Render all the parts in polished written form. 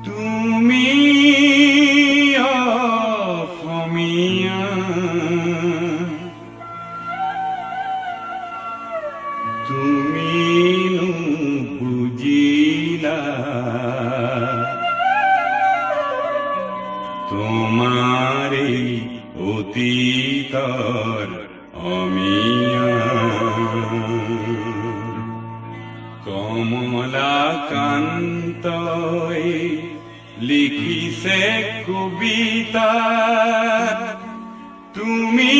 তুমি অসমীয়া, তুমিনো বুজিলা তোমাৰে অতীতৰ অমিয়া। কমলাকান্তই লিখিছে কবিতা, তুমি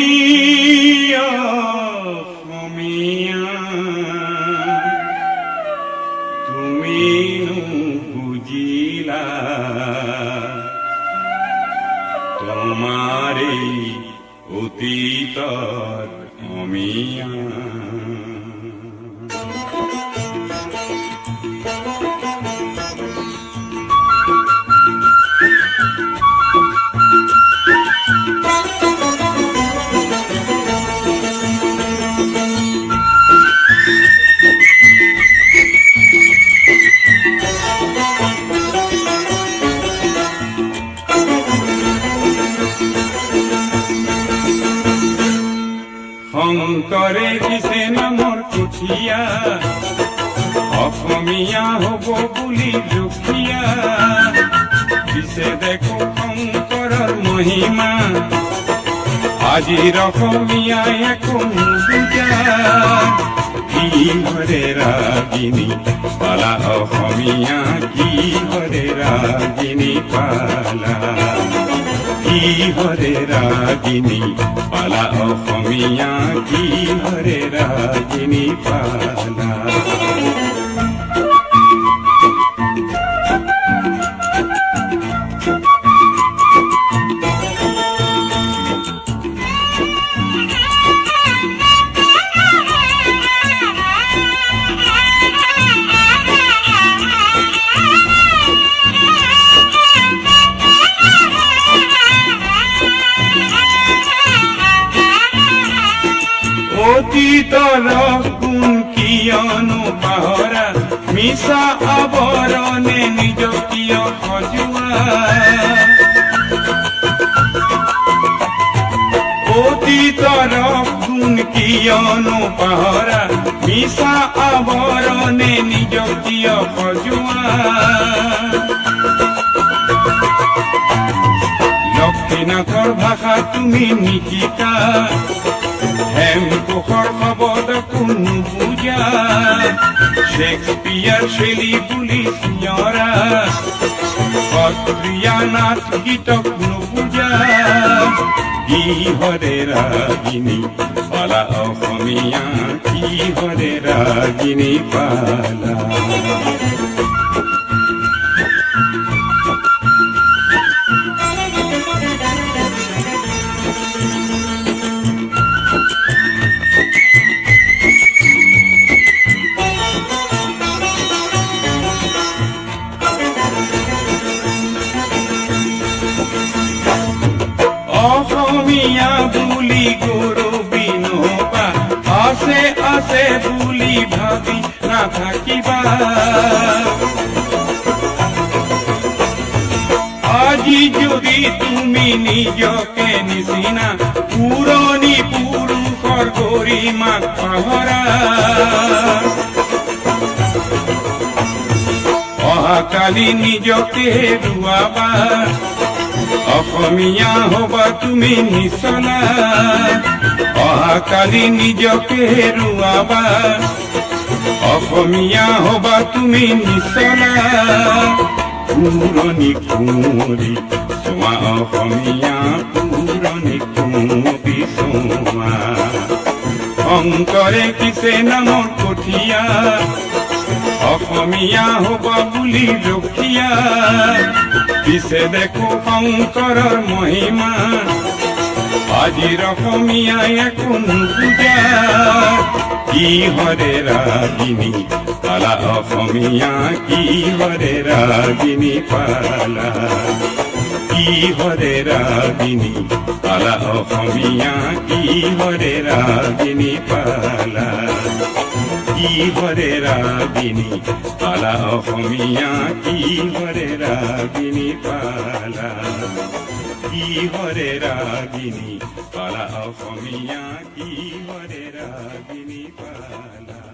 অসমীয়া, তুমিনো বুজিলা তোমাৰে অতীতৰ অমিয়া। শংকৰে দিছে নামৰ কঠীয়া, অসমীয়া হব বুলি জুখিয়া। পিছে দেখো শংকৰৰ মহিমা, আজিৰ অসমীয়াই একো নুবুজা। কিহৰে ৰাগিনী পালা অসমীয়া, কিহৰে ৰাগিনী পালা, কিহৰে ৰাগিনী পালা অসমীয়া, কিহৰে ৰাগিনী পালা। অতীতৰ গুণ কিয়নো পাহৰা, মিছা আৱৰণে নিজ কিয় সজোৱা। অতীতৰ গুণ কিয়নো পাহৰা, মিছা আৱৰণে নিজ কিয় সজোৱা। লক্ষ্মীনাথৰ ভাষা তুমি নিশিকা, হেমকোষৰ শব্দ কোনো বুজা। শেক্সপিয়াৰ শৈলী বুলি চিঞৰা, সত্ৰীয়া নাচ গীতক নুবুজা। কিহৰে ৰাগিনী পালা অসমীয়া, কিহৰে ৰাগিনী পালা। অসমীয়া বুলি গৌৰৱী নবা, আছে আছে বুলি ভাবি নাথাকিবা। আজি যদি তুমি নিজকে নিচিনা পুৰণি পুৰুষৰ গৰিমাক পাহৰা, অহাকালি নিজকে হেৰুৱাবা। অসমীয়া হবা তুমি নিচলা, অহাকালি নিজকে হেৰুৱাবা। অসমীয়া হবা তুমি নিচলা, পুৰণি কুঁৱৰী চোৱা অসমীয়া, পুৰণি কুঁৱৰী চোৱা। শংকৰে কিছে নামৰ কঠীয়া, অসমীয়া হবা বুলি ৰখীয়া। পিছে দেখো শংকৰৰ মহিমা, আজিৰ অসমীয়াই একো নুবুজা। কিহৰে ৰাগিনী পালা অসমীয়া, কিহৰে ৰাগিনী পালা। কিহৰে ৰাগিনী পালা অসমীয়া, কিহৰে ৰাগিনী পালা। কিহৰে ৰাগিনী পালা অসমীয়া, কিহৰে ৰাগিনী পালা কি হৰে ৰাগিনী পালা অসমীয়া কি হৰে ৰাগিনী পালা